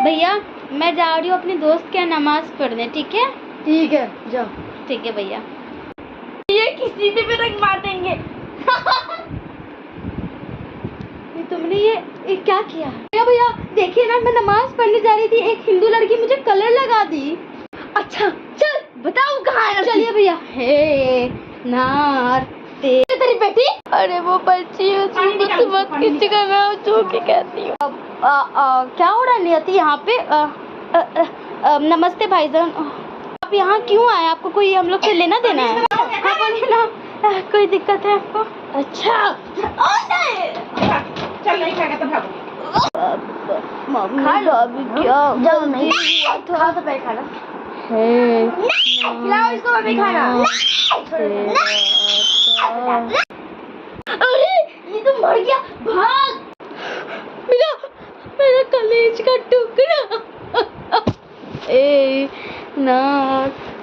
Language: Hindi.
भैया मैं जा रही हूँ अपने दोस्त के यहाँ नमाज पढ़ने, ठीक है? ठीक है जाओ। ठीक है भैया। ये किसी पे भी रंग मार देंगे। ये तुमने ये क्या किया? भैया भैया देखिए ना, मैं नमाज पढ़ने जा रही थी, एक हिंदू लड़की मुझे कलर लगा दी। अच्छा चल बताओ कहाँ है? चलिए भैया। हे नार तेरी बेटी। अरे वो बच्ची है, उसको कुछ मत कीजिएगा, मैं जो भी कहती हूँ। क्या हो रहा है नियति यहाँ पे? नमस्ते भाईजान, आप यहाँ क्यों आए? आपको कोई हम लोग से लेना देना है? हाँ बोलिए ना, कोई दिक्कत है आपको? अच्छा चल नहीं खाएगा तो भागो। मम्मी अभी क्या जब नहीं खा तो पहले खाना। खिलाओ इसको मम्मी खाना। अरे ये तो मर गया, भाग। मेरा कलेज का टुकड़ा। ए ना